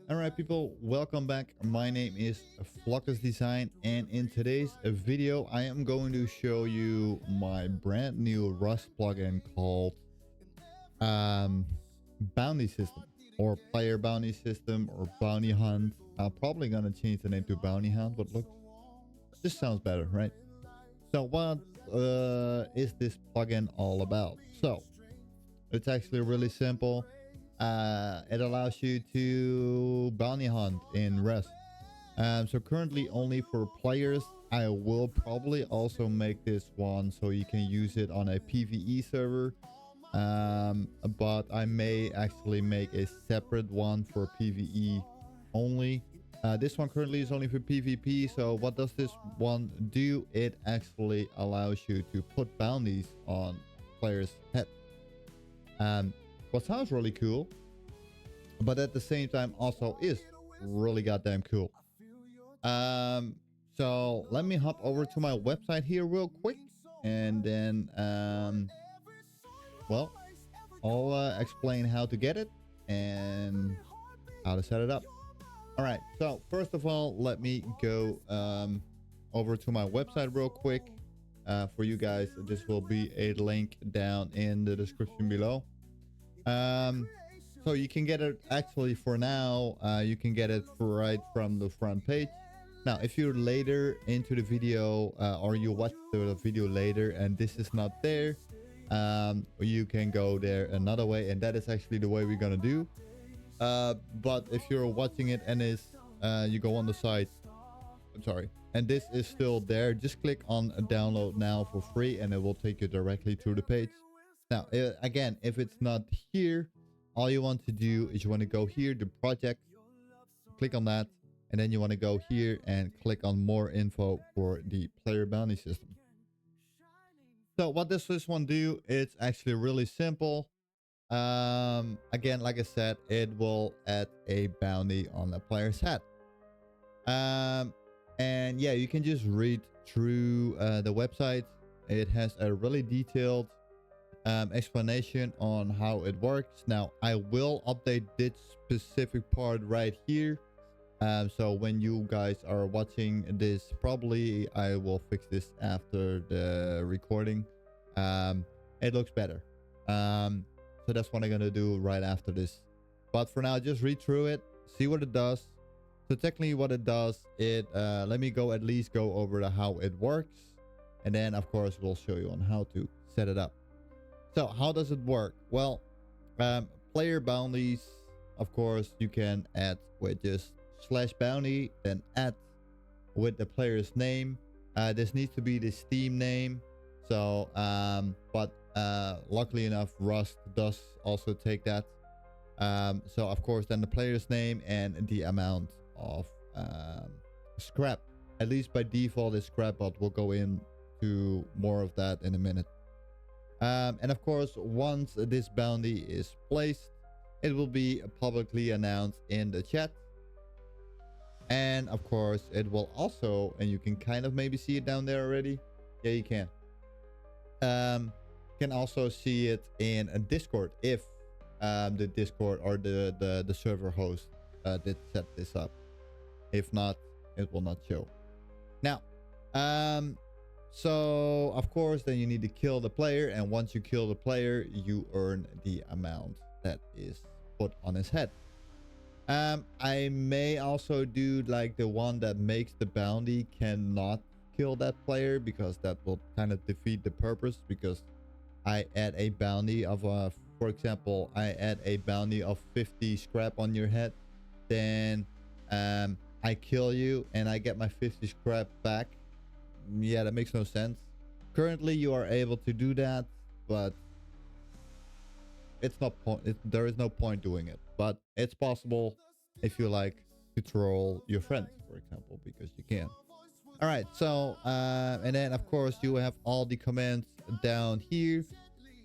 All right, people, welcome back. My name is Flockus Design, and in today's video, I am going to show you my brand new Rust plugin called um, Bounty System, or Player Bounty System, or Bounty Hunt. I'm probably gonna change the name to Bounty Hunt, but look, this sounds better, right? So, what is this plugin all about? So, it's actually really simple. It allows you to bounty hunt in Rust. So currently only for players. I will probably also make this one so you can use it on a PvE server. But I may actually make a separate one for PvE only. This one currently is only for PvP. So what does this one do? It actually allows you to put bounties on players' head. What sounds really cool, but at the same time also is really goddamn cool. So let me hop over to my website here real quick, and then well, I'll explain how to get it and how to set it up. All right, so first of all, let me go over to my website real quick. For you guys, this will be a link down in the description below. So you can get it actually for now. You can get it right from the front page. Now, if you're later into the video or you watch the video later and this is not there, you can go there another way, and that is actually the way we're gonna do. But if you're watching it and you go on the site, I'm sorry, and this is still there, just click on download now for free and it will take you directly to the page. Now, again, if it's not here, all you want to do is you want to go here to project, click on that, and then you want to go here and click on more info for the player bounty system. So what does this one do? It's actually really simple. Again, like I said, it will add a bounty on the player's head. And yeah, you can just read through the website. It has a really detailed explanation on how it works. Now, I will update this specific part right here. So when you guys are watching this, probably I will fix this after the recording. It looks better. So that's what I'm gonna do right after this. But for now, just read through it, see what it does. So technically what it does, let me at least go over how it works. And then of course we'll show you on how to set it up. So how does it work? Well, player bounties, of course, you can add with just /bounty, then add with the player's name. This needs to be the Steam name. So, but luckily enough, Rust does also take that. So of course, then the player's name and the amount of scrap. At least by default is scrap, but we'll go into more of that in a minute. And of course, once this bounty is placed, it will be publicly announced in the chat. And of course, it will also, and you can kind of maybe see it down there already. Yeah, you can. Can also see it in a Discord if the Discord or the server host did set this up. If not, it will not show. Now, so of course, then you need to kill the player, and once you kill the player, you earn the amount that is put on his head. I may also do like the one that makes the bounty cannot kill that player, because that will kind of defeat the purpose. Because I add a bounty of for example, I add a bounty of 50 scrap on your head, then I kill you and I get my 50 scrap back. Yeah, that makes no sense. Currently you are able to do that, but it's not there is no point doing it. But it's possible if you like to troll your friends, for example, because you can. All right, so and then of course you have all the commands down here.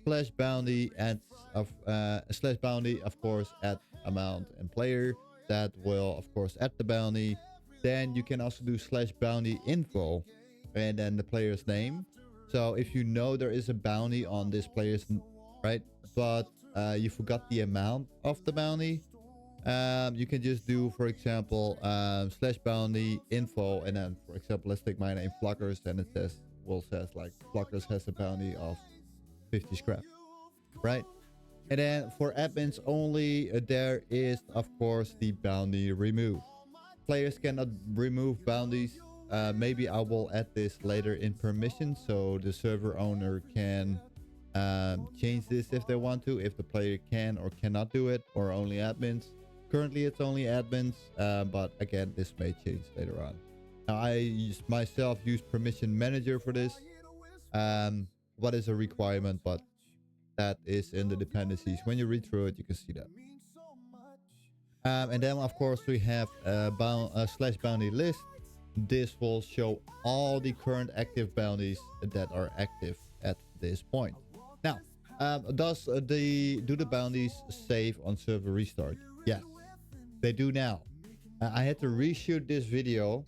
/bounty adds of /bounty, of course, add amount and player. That will of course add the bounty. Then you can also do /bounty info and then the player's name. So if you know there is a bounty on this player's, right, but you forgot the amount of the bounty, You can just do, for example, slash bounty info, and then, for example, let's take my name Fluckers, and it says, like Fluckers has a bounty of 50 scrap, right? And then for admins only, there is of course the bounty remove. Players cannot remove bounties. Maybe I will add this later in permission, so the server owner can change this if they want to, if the player can or cannot do it, or only admins. Currently it's only admins, but again, this may change later on. Now I myself use permission manager for this. What is a requirement, but that is in the dependencies. When you read through it, you can see that. And then of course we have a slash bounty list. This will show all the current active bounties that are active at this point. Now, do the bounties save on server restart? Yes, they do now. I had to reshoot this video.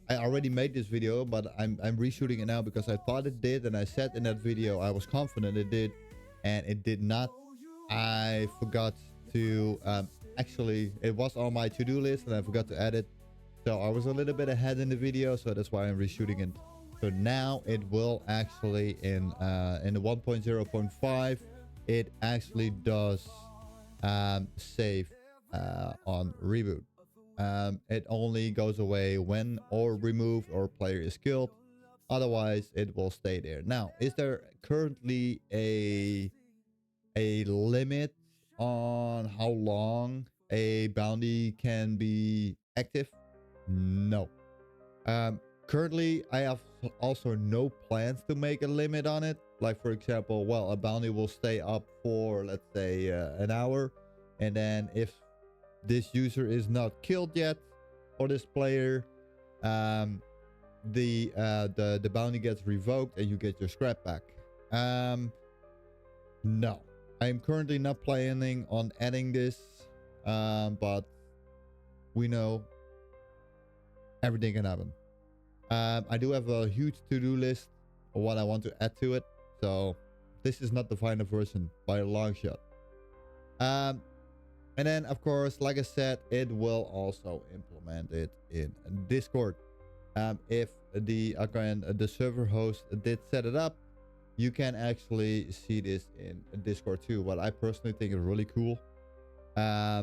I already made this video, but I'm reshooting it now because I thought it did, and I said in that video I was confident it did, and it did not. I forgot to actually, it was on my to-do list and I forgot to add it, so I was a little bit ahead in the video, so that's why I'm reshooting it. So now it will actually in the 1.0.5 it actually does save on reboot. It only goes away when or removed or player is killed. Otherwise, it will stay there. Now, is there currently a limit on how long a bounty can be active? No. Currently, I have also no plans to make a limit on it. Like, for example, well, a bounty will stay up for, let's say, an hour. And then if this user is not killed yet, or this player, the bounty gets revoked and you get your scrap back. No, I'm currently not planning on adding this, but we know everything can happen. I do have a huge to-do list of what I want to add to it, so this is not the final version by a long shot. And then, of course, like I said, it will also implement it in Discord. If the server host did set it up, you can actually see this in Discord too. What I personally think is really cool. Yeah.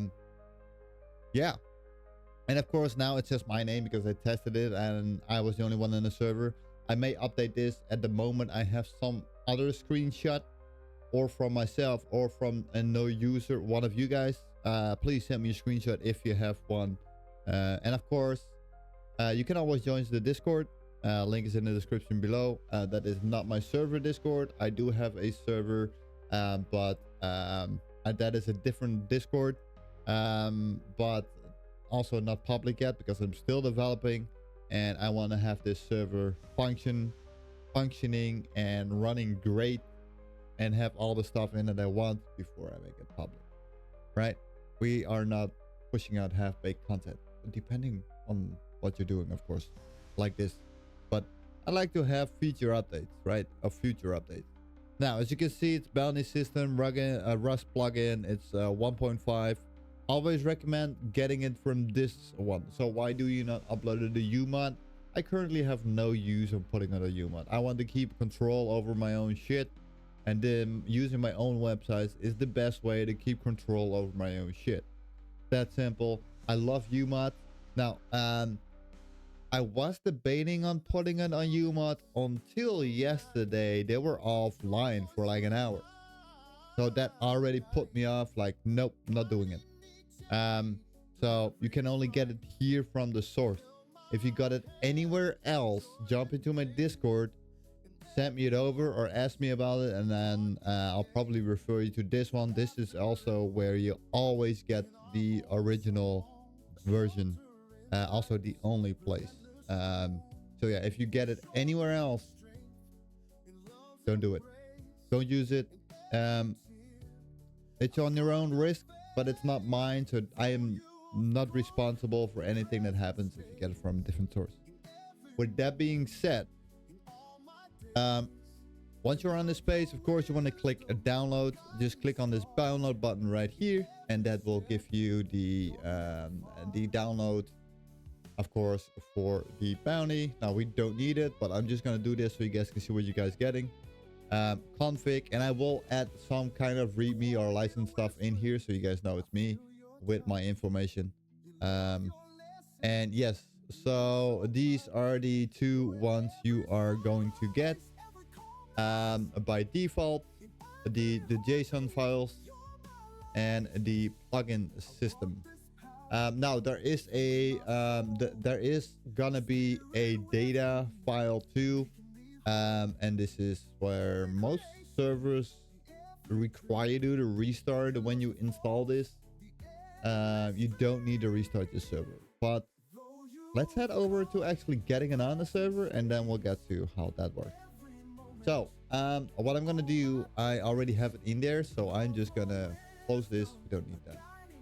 And of course, now it's just my name because I tested it and I was the only one in the server. I may update this. At the moment, I have some other screenshot, or from myself or from a no user, one of you guys. Please send me a screenshot if you have one. And of course, you can always join the Discord. Link is in the description below. That is not my server Discord. I do have a server, but that is a different Discord. But also not public yet because I'm still developing, and I want to have this server functioning and running great, and have all the stuff in that I want before I make it public. Right? We are not pushing out half-baked content, depending on what you're doing, of course, like this. But I like to have feature updates, right? Of future updates. Now, as you can see, it's bounty system, Rust plugin. It's 1.5. Always recommend getting it from this one. So why do you not upload it to UMod? I currently have no use of putting it on UMod. I want to keep control over my own shit. And then using my own websites is the best way to keep control over my own shit. That simple. I love UMod. Now, I was debating on putting it on UMod until yesterday. They were offline for like an hour. So that already put me off. Like, nope, not doing it. So you can only get it here from the source. If you got it anywhere else, jump into my Discord, send me it over or ask me about it, and then I'll probably refer you to this one. This is also where you always get the original version, also the only place. So yeah, if you get it anywhere else, don't do it. Don't use it. It's on your own risk, but it's not mine, so I am not responsible for anything that happens if you get it from a different source. With that being said, Once you're on this page, of course, you want to click a download. Just click on this download button right here, and that will give you the download, of course, for the bounty. Now we don't need it, but I'm just gonna do this so you guys can see what you guys getting. Config, and I will add some kind of readme or license stuff in here so you guys know it's me with my information. And yes, so these are the two ones you are going to get. By default, the JSON files and the plugin system. Now there is a there is gonna be a data file too, and this is where most servers require you to restart when you install this. You don't need to restart the server, but let's head over to actually getting it on the server, and then we'll get to how that works. So what I'm gonna do, I already have it in there, so I'm just gonna close this. We don't need that.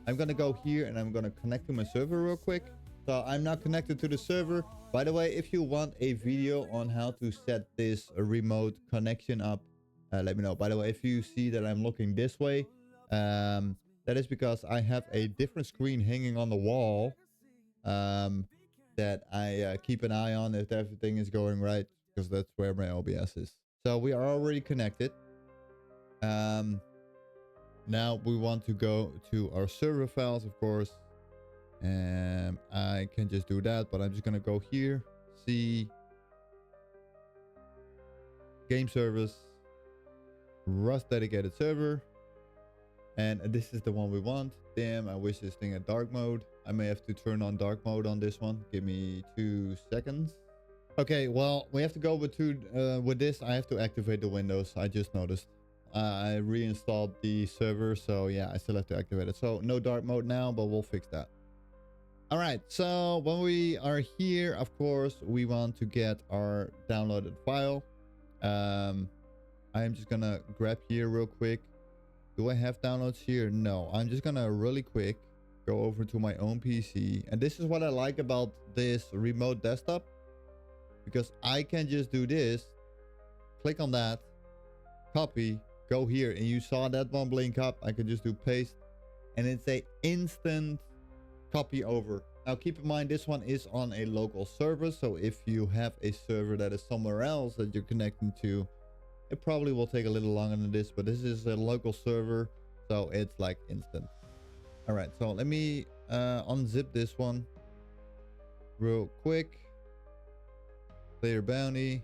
I'm gonna go here and I'm gonna connect to my server real quick. So I'm not connected to the server. By the way, if you want a video on how to set this remote connection up, let me know. By the way, if you see that I'm looking this way, that is because I have a different screen hanging on the wall that I keep an eye on if everything is going right, because that's where my OBS is. So we are already connected. Now we want to go to our server files, of course. And I can just do that, but I'm just going to go here, see, game service, Rust dedicated server. And this is the one we want. Damn, I wish this thing had dark mode. I may have to turn on dark mode on this one. Give me 2 seconds. Okay, well, we have to go with this. I have to activate the Windows. I just noticed. I reinstalled the server, so yeah, I still have to activate it. So no dark mode now, but we'll fix that. All right, so when we are here, of course, we want to get our downloaded file. I'm just gonna grab here real quick. Do I have downloads here? No, I'm just gonna really quick go over to my own PC. And this is what I like about this remote desktop, because I can just do this, click on that, copy, go here, and you saw that one blink up. I can just do paste, and it's a instant copy over. Now keep in mind, this one is on a local server, so if you have a server that is somewhere else that you're connecting to, it probably will take a little longer than this, but this is a local server, so it's like instant. All right, so let me unzip this one real quick. Clear bounty.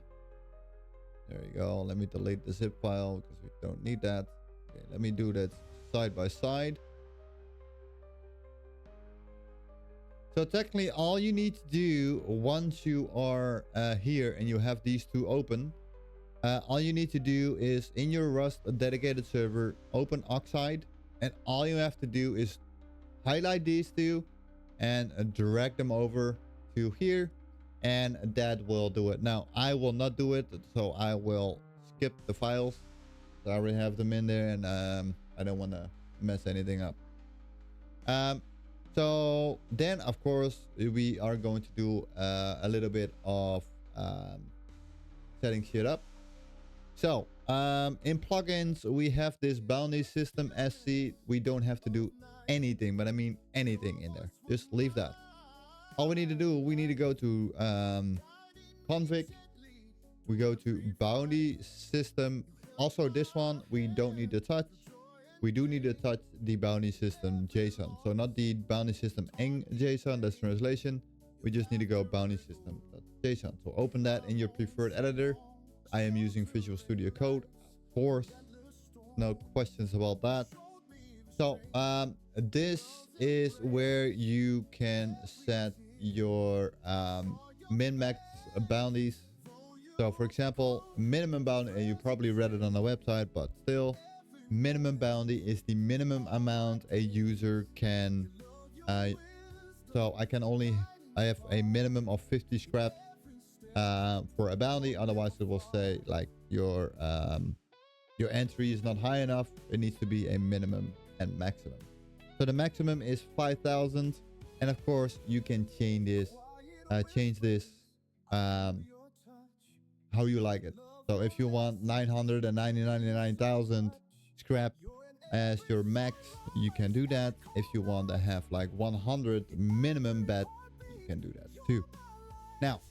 There you go. Let me delete the zip file because we don't need that. Okay, let me do that side by side. So technically all you need to do once you are here and you have these two open, all you need to do is in your Rust dedicated server, open Oxide, and all you have to do is highlight these two and drag them over to here, and that will do it. Now I will not do it, so I will skip the files. So I already have them in there, and I don't want to mess anything up. So then of course we are going to do a little bit of setting shit up. So in plugins we have this bounty system SC. We don't have to do anything, but I mean anything in there. Just leave that. All we need to do, we need to go to config. We go to bounty system. Also this one we don't need to touch. We do need to touch the bounty system JSON. So not the bounty system eng JSON, that's translation. We just need to go bounty system JSON. So open that in your preferred editor. I am using Visual Studio Code, of course. No questions about that. So this is where you can set your min-max bounties. So for example, minimum bounty, and you probably read it on the website, but still, minimum bounty is the minimum amount a user can so I have a minimum of 50 scrap for a bounty. Otherwise it will say like your entry is not high enough. It needs to be a minimum and maximum. So the maximum is 5,000, and of course you can change this how you like it. So if you want 999,000 scrap as your max, you can do that. If you want to have like 100 minimum bet, you can do that too. Now,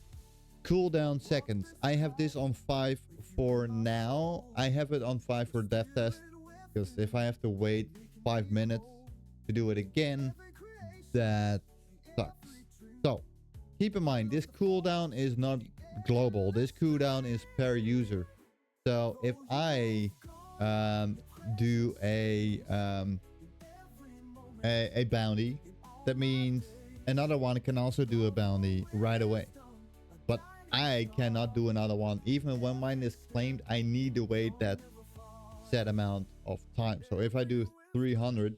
cooldown seconds. I have this on 5 for now. I have it on 5 for death test, because if I have to wait 5 minutes to do it again, that sucks. So keep in mind, this cooldown is not global. This cooldown is per user. So if I do a bounty, that means another one can also do a bounty right away. But I cannot do another one. Even when mine is claimed, I need to wait that set amount of time. So if I do 300,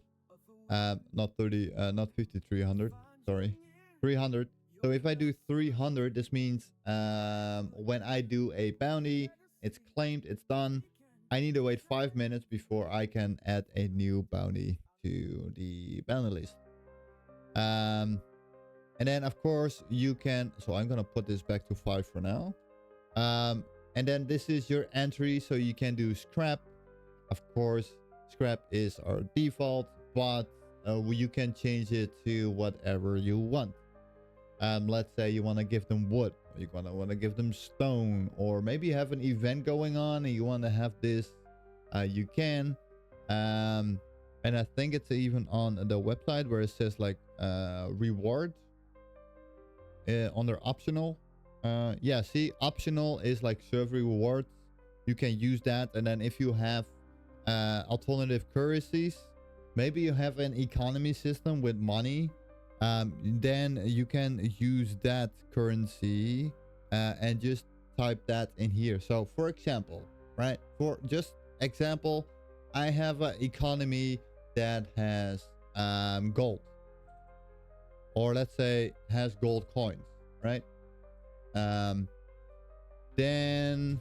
not 30, not 50, 300, sorry, 300. So if I do 300, this means when I do a bounty, it's claimed, it's done. I need to wait 5 minutes before I can add a new bounty to the bounty list. And then of course you can, so I'm gonna put this back to 5 for now. And then this is your entry, so you can do scrap. Of course, scrap is our default, but you can change it to whatever you want. Let's say you want to give them wood, or you want to give them stone, or maybe you have an event going on and you want to have this, you can. And I think it's even on the website where it says like reward under optional. Yeah, see, optional is like serve rewards. You can use that. And then if you have alternative currencies, maybe you have an economy system with money, then you can use that currency and just type that in here. So for example, right, for just example, I have an economy that has gold, or let's say has gold coins, right? Then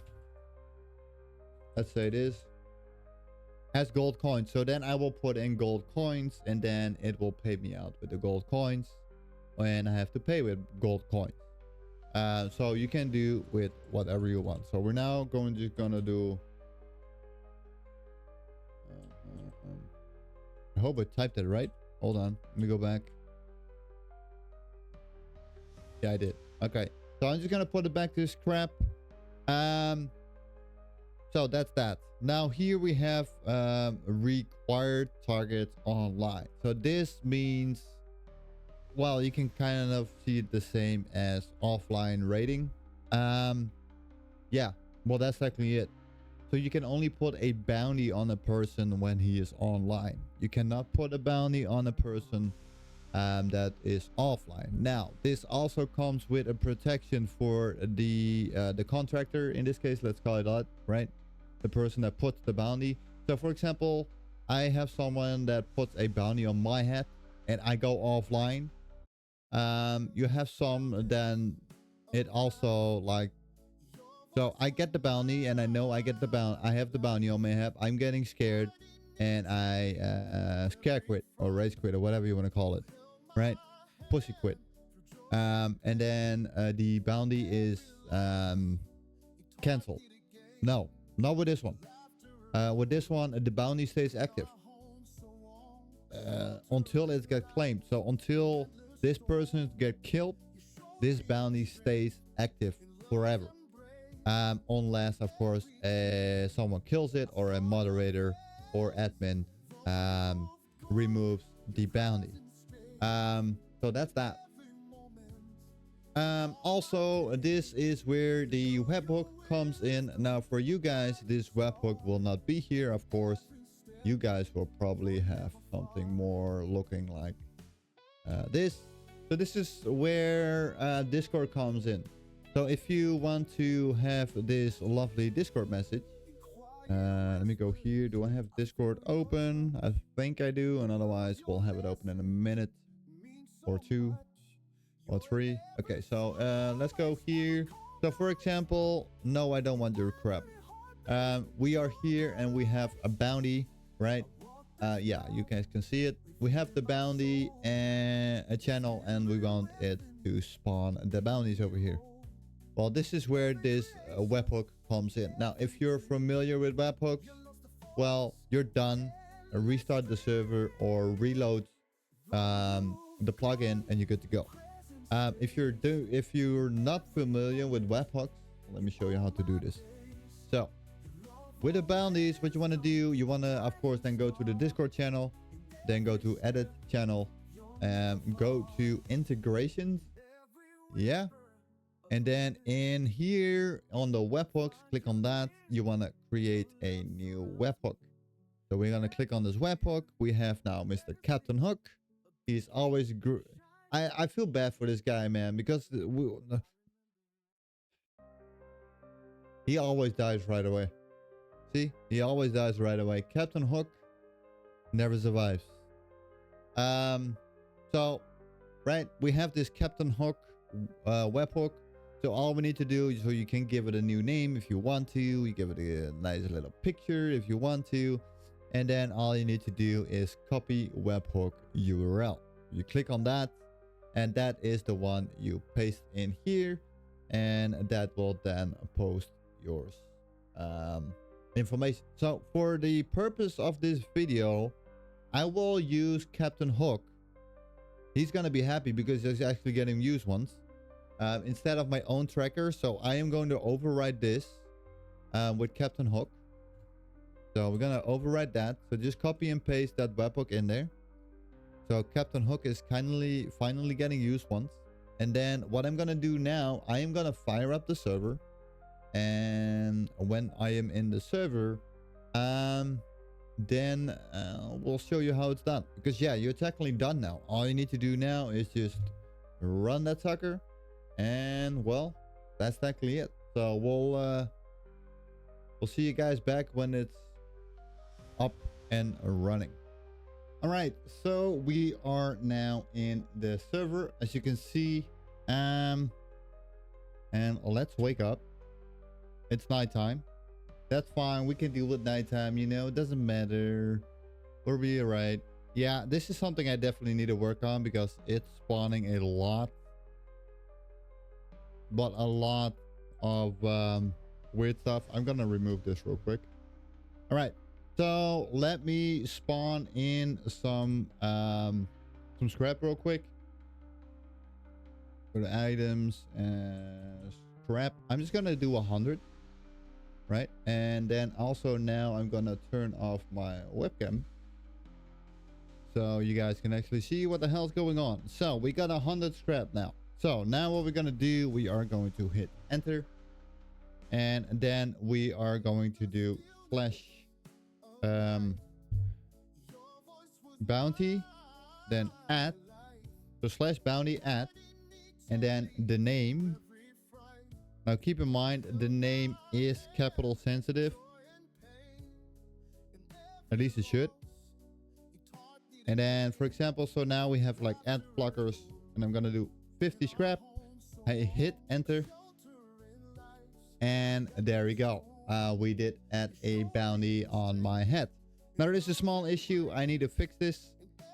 let's say this has gold coins. So then I will put in gold coins, and then it will pay me out with the gold coins, and I have to pay with gold coins. So you can do with whatever you want. So we're now gonna do I hope I typed it right. Hold on, let me go back. Yeah, I did. Okay, so I'm just gonna put it back to scrap. So that's that. Now here we have required targets online. So this means, well, you can kind of see it the same as offline rating. Yeah, well, that's actually it. So you can only put a bounty on a person when he is online. You cannot put a bounty on a person that is offline. Now, this also comes with a protection for the contractor. In this case, let's call it that, right? The person that puts the bounty. So for example, I have someone that puts a bounty on my head and I go offline. You have some, then it also like, so I get the bounty and I know I get the bounty. I have the bounty on my head. I'm getting scared and I scare quit or rage quit or whatever you want to call it, right? Pussy quit. And then the bounty is canceled. No, not with this one. With this one, the bounty stays active until it gets claimed. So until this person gets killed, this bounty stays active forever. Unless, of course, someone kills it or a moderator or admin removes the bounty. So that's that. Also, this is where the webhook comes in. Now, for you guys, this webhook will not be here, of course. You guys will probably have something more looking like this. So this is where Discord comes in. So if you want to have this lovely Discord message, let me go here. Do I have Discord open? I think I do, and otherwise we'll have it open in a minute or two or three. Okay, so let's go here. So for example, no, I don't want your crap. We are here and we have a bounty, right? Yeah, you guys can see it. We have the bounty and a channel, and we want it to spawn the bounties over here. Well, this is where this webhook comes in. Now, if you're familiar with webhooks, well, you're done. Restart the server or reload the plugin and you're good to go. If you're not familiar with webhooks, let me show you how to do this. So with the bounties, what you want to do, you want to, of course, then go to the Discord channel, then go to edit channel, go to integrations. Yeah. And then in here on the webhooks, click on that. You want to create a new webhook. So we're going to click on this webhook. We have now Mr. Captain Hook. He's always... I feel bad for this guy, man, because he always dies right away. See? He always dies right away. Captain Hook never survives. So, right, we have this Captain Hook webhook. So all we need to do, so you can give it a new name if you want to. You give it a nice little picture if you want to. And then all you need to do is copy webhook URL. You click on that, and that is the one you paste in here, and that will then post yours information. So for the purpose of this video, I will use Captain Hook. He's gonna be happy because he's actually getting used once instead of my own tracker. So I am going to override this with Captain Hook. So we're gonna override that. So just copy and paste that webhook in there. So Captain Hook is finally getting used once. And then what I'm gonna do now, I am gonna fire up the server. And when I am in the server, then we'll show you how it's done. Because yeah, you're technically done now. All you need to do now is just run that sucker. And well, that's technically it. So we'll see you guys back when it's up and running. All right, so we are now in the server, as you can see. And let's wake up. It's nighttime. That's fine. We can deal with nighttime, you know, it doesn't matter. We'll be all right. Yeah, this is something I definitely need to work on because it's spawning a lot. But a lot of weird stuff. I'm gonna remove this real quick. All right. So let me spawn in some scrap real quick. Go to items and scrap. I'm just gonna do 100, right? And then also now I'm gonna turn off my webcam so you guys can actually see what the hell's going on. So we got 100 scrap now. So now what we're gonna do, we are going to hit enter, and then we are going to do slash bounty, then add, so slash bounty add, and then the name. Now keep in mind the name is capital sensitive, at least it should. And then for example, so now we have like add blockers, and I'm gonna do 50 scrap. I hit enter, and there we go. We did add a bounty on my head. Now there is a small issue. I need to fix this,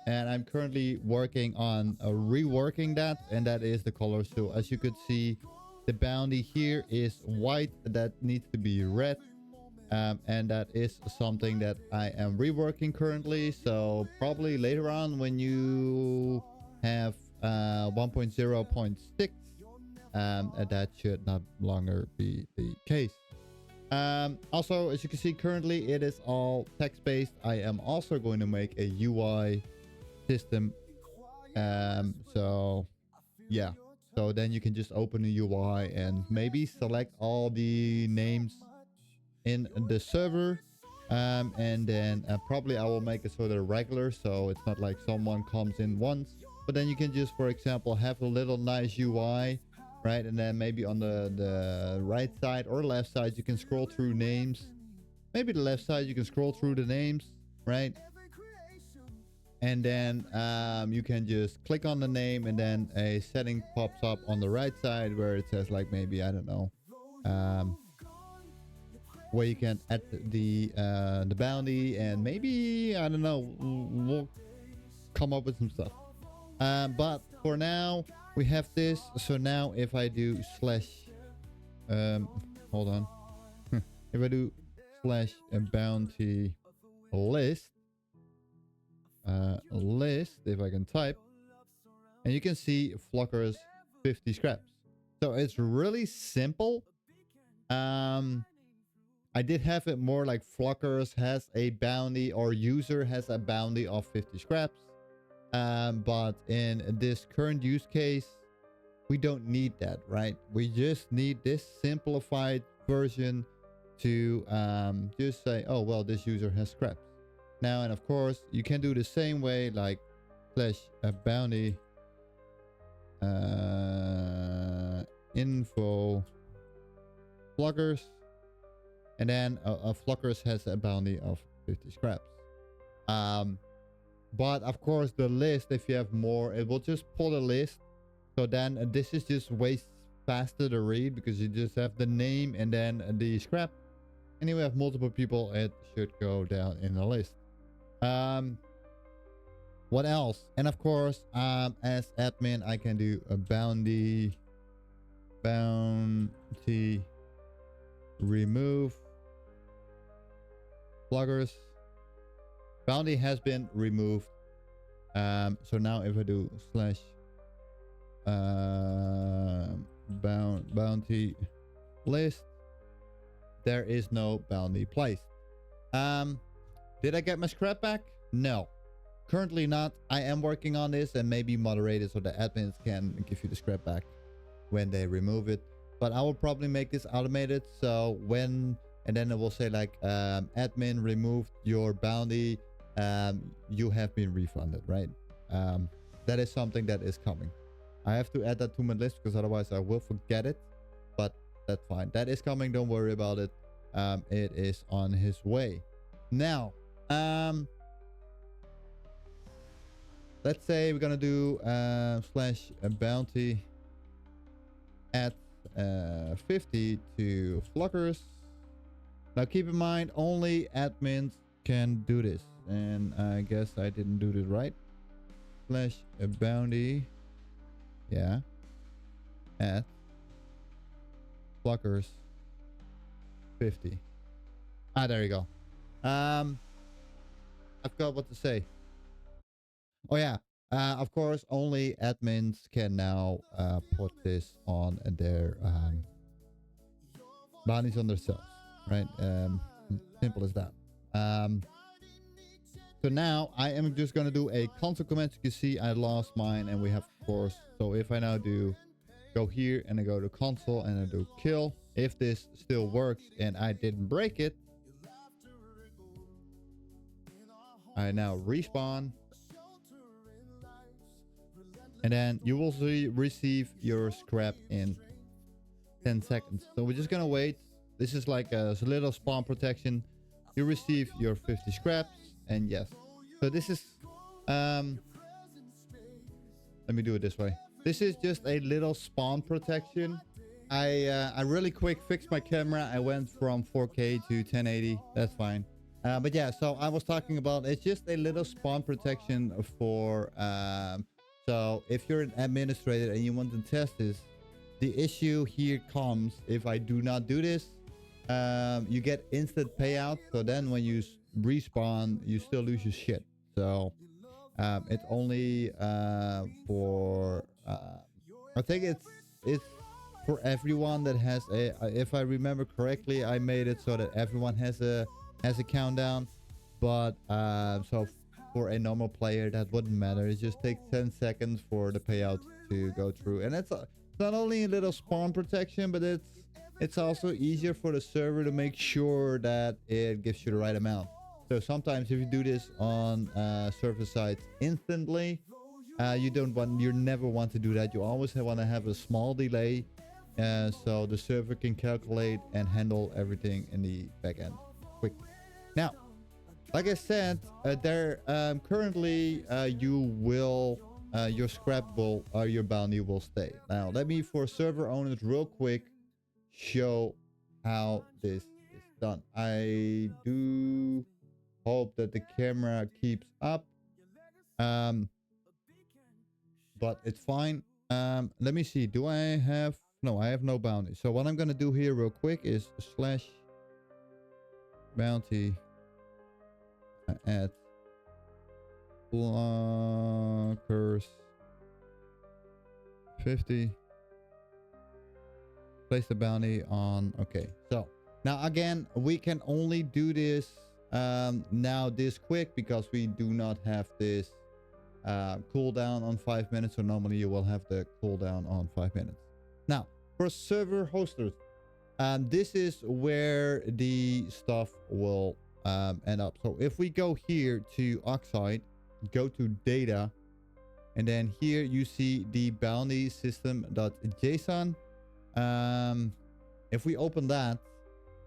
and I'm currently working on reworking that, and that is the color. So as you could see, the bounty here is white. That needs to be red, and that is something that I am reworking currently. So probably later on when you have 1.0.6, that should not longer be the case. Also, as you can see, currently it is all text-based. I am also going to make a UI system. So yeah, so then you can just open a UI and maybe select all the names in the server. And then probably I will make it sort of regular, so it's not like someone comes in once, but then you can just, for example, have a little nice UI, right? And then maybe on the right side or left side, you can scroll through names. Maybe the left side, you can scroll through the names, right? And then you can just click on the name, and then a setting pops up on the right side where it says like maybe, I don't know, where you can add the bounty, and maybe, I don't know, we'll come up with some stuff. But for now we have this. So now if I do slash hold on, If I do slash a bounty list, if I can type, and you can see Flocker's 50 scraps. So it's really simple. I did have it more like Flockers has a bounty or user has a bounty of 50 scraps. But in this current use case, we don't need that, right? We just need this simplified version to just say, oh, well, this user has scraps. Now, and of course, you can do the same way, like slash a bounty info Flockers. And then a Flockers has a bounty of 50 scraps. But of course, the list, if you have more, it will just pull the list. So then this is just way faster to read because you just have the name and then the scrap. And you have multiple people, it should go down in the list. What else? And of course, as admin, I can do a bounty remove Flockers. Bounty has been removed. So now if I do slash bounty list, there is no bounty placed. Did I get my scrap back? No, currently not. I am working on this and maybe moderate it so the admins can give you the scrap back when they remove it. But I will probably make this automated. So when, and then it will say like, admin removed your bounty. You have been refunded, right? That is something that is coming. I have to add that to my list because otherwise I will forget it, but that's fine. That is coming. Don't worry about it. It is on his way. Now, let's say we're going to do, slash a bounty at 50 to Flockers. Now keep in mind, only admins can do this. And I guess I didn't do this right. Slash a bounty. Yeah. At Flockers 50. Ah, there you go. I forgot what to say. Oh yeah. Of course, only admins can now put this on their bounties on themselves, right? Simple as that. So now I am just going to do a console command. You can see I lost mine and we have, of course. So if I now do go here and I go to console and I do kill, if this still works and I didn't break it, I now respawn. And then you will receive your scrap in 10 seconds. So we're just going to wait. This is like a little spawn protection. You receive your 50 scraps. And yes. So this is... let me do it this way. This is just a little spawn protection. I really quick fixed my camera. I went from 4K to 1080. That's fine. But yeah, so I was talking about... It's just a little spawn protection for... so if you're an administrator and you want to test this, the issue here comes if I do not do this, you get instant payout. So then when you respawn, you still lose your shit. So it's only for I think it's for everyone that has a, if I remember correctly, I made it so that everyone has a countdown. But so for a normal player, that wouldn't matter. It just takes 10 seconds for the payout to go through. And it's not only a little spawn protection, but it's also easier for the server to make sure that it gives you the right amount. So sometimes if you do this on server sites instantly, you never want to do that. You always want to have a small delay, so the server can calculate and handle everything in the back end quickly. Now, like I said, currently your scrap will, your bounty will stay. Now, let me, for server owners, real quick, show how this is done. I do hope that the camera keeps up, but it's fine. Let me see. Do I have... No, I have no bounty. So what I'm going to do here real quick is slash bounty at blockers 50. Place the bounty on. Okay, so now again, we can only do this now this quick because we do not have this cooldown on 5 minutes. So normally you will have the cooldown on 5 minutes. Now for server hosters, this is where the stuff will end up. So if we go here to Oxide, go to data, and then here you see the bounty system.json. If we open that,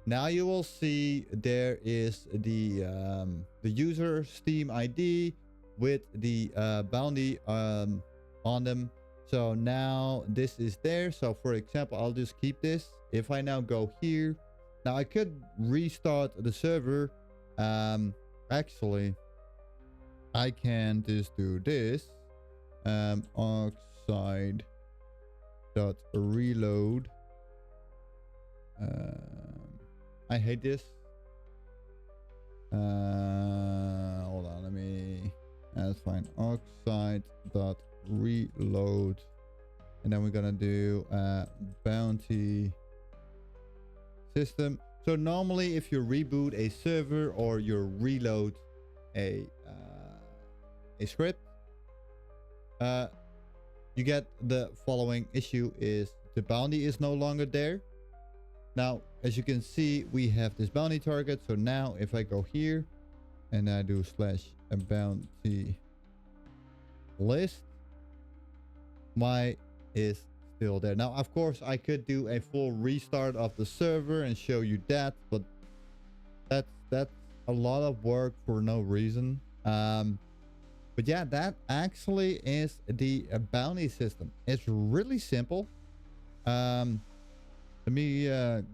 now you will see there is the user Steam ID with the bounty on them. So now this is there. So for example, I'll just keep this. If I now go here, now I could restart the server. Actually, I can just do this. Oxide dot reload. I hate this. Hold on, let me. That's fine. Oxide dot reload, and then we're gonna do bounty system. So normally, if you reboot a server or you reload a script, you get the following issue: is the bounty is no longer there. Now, as you can see, we have this bounty target. So now if I go here and I do / bounty list, my is still there. Now, of course, I could do a full restart of the server and show you that, but that's a lot of work for no reason. But yeah, that actually is the bounty system. It's really simple. Let me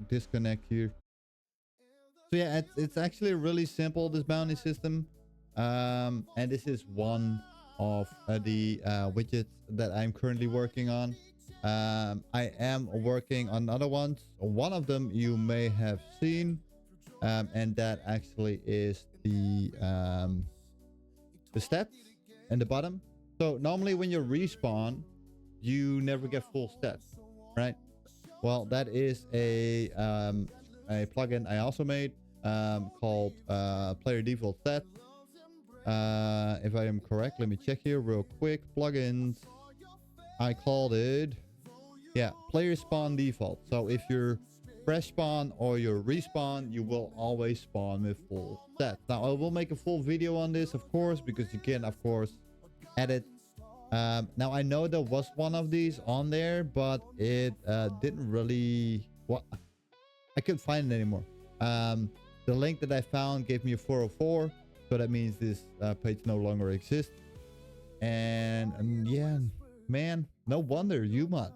disconnect here. So yeah, it's actually really simple, this bounty system. And this is one of the widgets that I'm currently working on. I am working on other ones. One of them you may have seen, and that actually is the stats in the bottom. So normally when you respawn, you never get full stats, right? Well, that is a plugin I also made called Player Default Stats. If I am correct, let me check here real quick. Plugins. I called it, yeah, Player Spawn Default. So if you're fresh spawn or you're respawn, you will always spawn with full stats. Now I will make a full video on this, of course, because you can, of course, edit. Now I know there was one of these on there, but it didn't really, well, I couldn't find it anymore. The link that I found gave me a 404, so that means this page no longer exists. And yeah, man, no wonder UMod.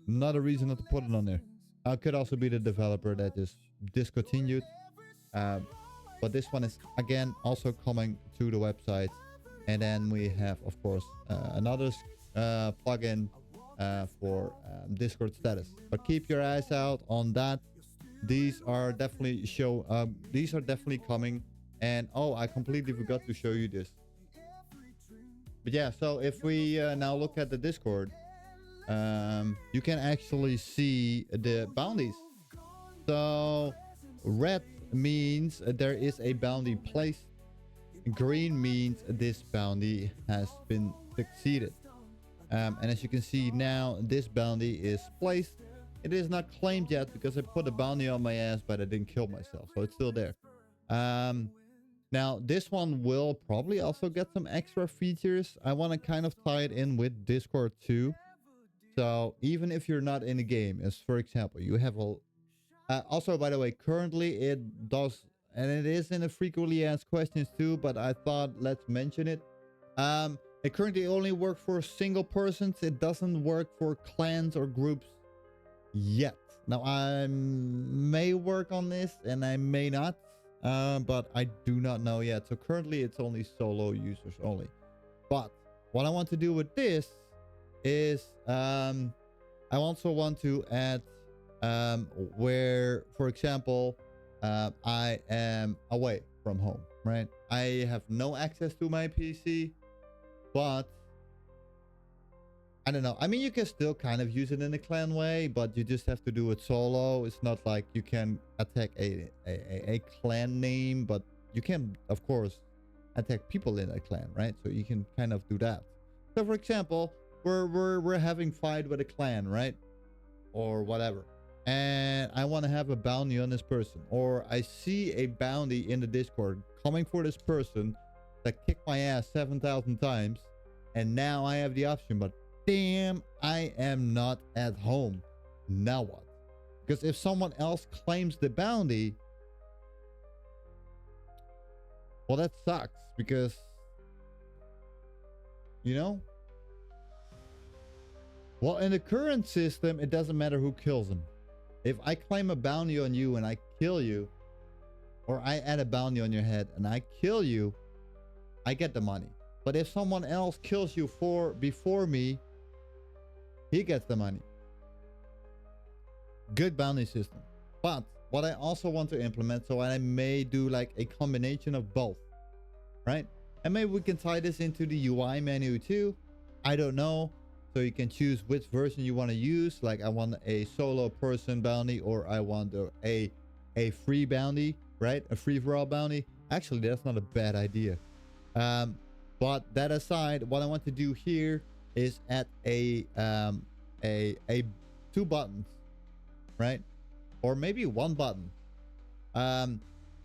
Not a reason not to put it on there. Could also be the developer that just discontinued. But this one is again also coming to the website. And then we have, of course, another plugin for Discord status. But keep your eyes out on that. These are definitely these are definitely coming. And oh, I completely forgot to show you this. But yeah, so if we now look at the Discord, you can actually see the bounties. So red means there is a bounty placed. Green means this bounty has been succeeded. And as you can see now, this bounty is placed. It is not claimed yet because I put a bounty on my ass, but I didn't kill myself. So it's still there. Now, this one will probably also get some extra features. I want to kind of tie it in with Discord too. So even if you're not in the game, as for example, you have a... also, by the way, currently it does... And it is in the frequently asked questions too, but I thought let's mention it. It currently only works for single persons. It doesn't work for clans or groups yet. Now, I may work on this and I may not, but I do not know yet. So currently it's only solo users only. But what I want to do with this is I also want to add where, for example, I am away from home, right? I have no access to my PC, but I don't know. I mean, you can still kind of use it in a clan way, but you just have to do it solo. It's not like you can attack a clan name, but you can, of course, attack people in a clan, right? So you can kind of do that. So, for example, we're having fight with a clan, right? Or whatever. And I want to have a bounty on this person. Or I see a bounty in the Discord coming for this person that kicked my ass 7,000 times. And now I have the option, but damn, I am not at home. Now what? Because if someone else claims the bounty, well, that sucks because, you know? Well, in the current system, it doesn't matter who kills him. If I claim a bounty on you and I kill you, or I add a bounty on your head and I kill you, I get the money. But if someone else kills you before me, he gets the money. Good bounty system. But what I also want to implement, so I may do like a combination of both, right? And maybe we can tie this into the UI menu too. I don't know. So you can choose which version you want to use. Like I want a solo person bounty, or I want a free bounty, right? A free for all bounty. Actually, that's not a bad idea. But that aside, what I want to do here is add a 2 buttons, right? Or maybe 1 button.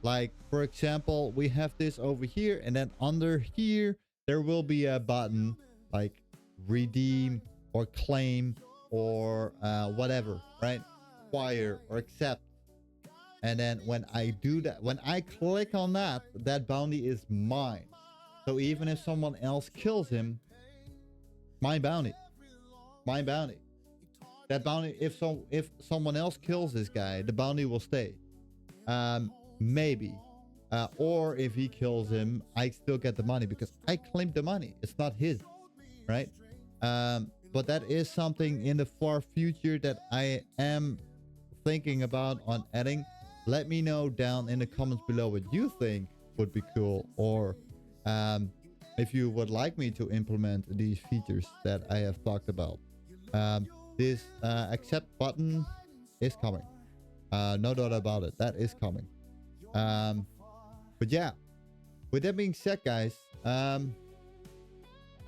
Like for example, we have this over here, and then under here there will be a button like redeem or claim or whatever, right? Acquire or accept. And then when I do that, when I click on that, that bounty is mine. So even if someone else kills him, my bounty. That bounty, if someone else kills this guy, the bounty will stay. Maybe. Or if he kills him, I still get the money because I claimed the money. It's not his, right? But that is something in the far future that I am thinking about on adding. Let me know down in the comments below what you think would be cool, or if you would like me to implement these features that I have talked about. This accept button is coming. No doubt about it. That is coming. But yeah, with that being said, guys, I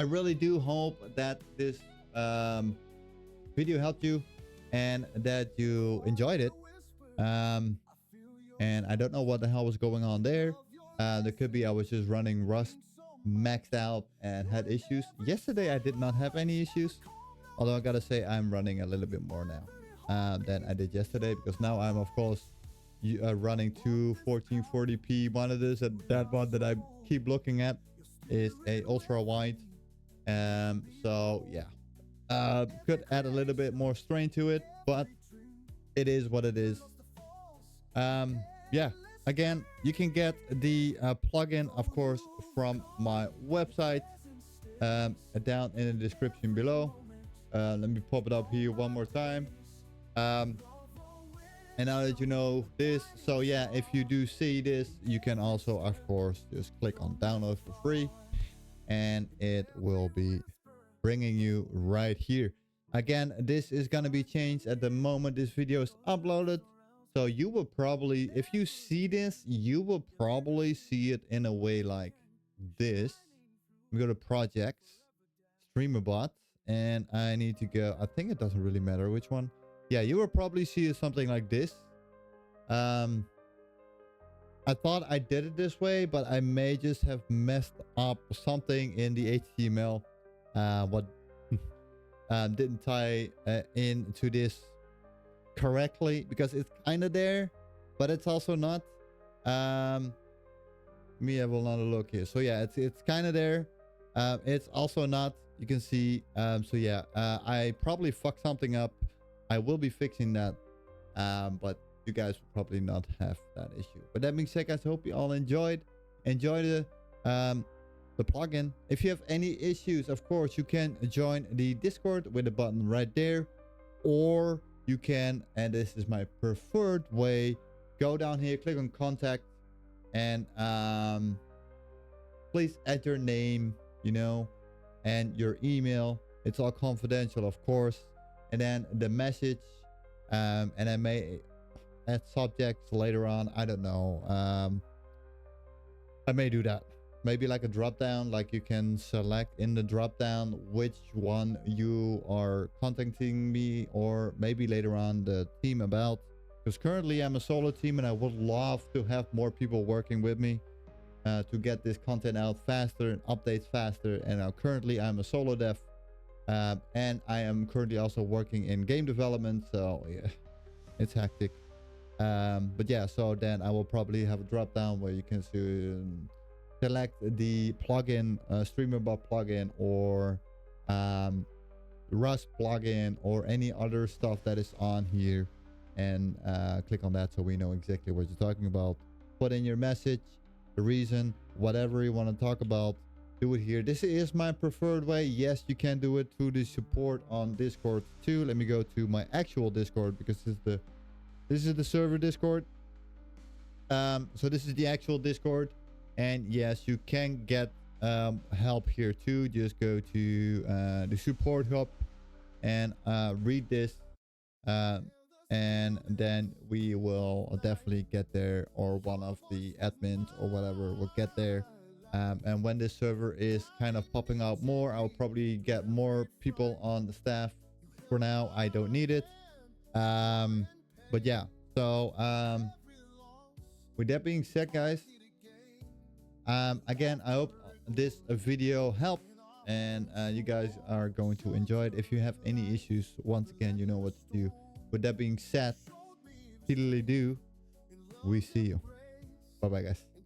really do hope that this video helped you and that you enjoyed it. And I don't know what the hell was going on there. There could be I was just running Rust maxed out and had issues. Yesterday I did not have any issues. Although I gotta say I'm running a little bit more now than I did yesterday, because now I'm of course running 2 1440p monitors, and that one that I keep looking at is a ultra wide. So yeah, could add a little bit more strain to it, but it is what it is. Yeah, again, you can get the plugin, of course, from my website, down in the description below. Let me pop it up here one more time. And now that you know this, so yeah, if you do see this, you can also, of course, just click on download for free, and it will be bringing you right here. Again, this is going to be changed at the moment this video is uploaded. So you will probably, if you see this, you will probably see it in a way like this. We go to projects, streamerbot, and I need to go, I think it doesn't really matter which one. Yeah, you will probably see something like this. I thought I did it this way, but I may just have messed up something in the HTML. What didn't tie into this correctly, because it's kind of there, but it's also not. Me have another look here. So yeah, it's kind of there. It's also not. You can see. So yeah, I probably fucked something up. I will be fixing that, but you guys will probably not have that issue. But that being said, guys, I hope you all enjoyed the plugin. If you have any issues, of course, you can join the Discord with the button right there, or you can, and this is my preferred way, go down here, click on contact, and please add your name, you know, and your email. It's all confidential, of course. And then the message, and I may add subjects later on. I don't know. I may do that. Maybe like a drop down, like you can select in the drop down which one you are contacting me, or maybe later on the team about. Because currently I'm a solo team and I would love to have more people working with me to get this content out faster and updates faster. And now currently I'm a solo dev, and I am currently also working in game development. So yeah, it's hectic. But yeah, so then I will probably have a drop down where you can select the plugin, StreamerBot plugin, or Rust plugin, or any other stuff that is on here, and click on that so we know exactly what you're talking about. Put in your message, the reason, whatever you want to talk about, do it here. This is my preferred way. Yes, you can do it through the support on Discord too. Let me go to my actual Discord, because this is the server Discord. So this is the actual Discord, and yes, you can get help here too. Just go to the support hub and read this, and then we will definitely get there, or one of the admins or whatever will get there. And when this server is kind of popping out more, I'll probably get more people on the staff. For now, I don't need it. But yeah, so with that being said, guys, again, I hope this video helped, and you guys are going to enjoy it. If you have any issues, once again, you know what to do. With that being said, do we see you. Bye bye, guys.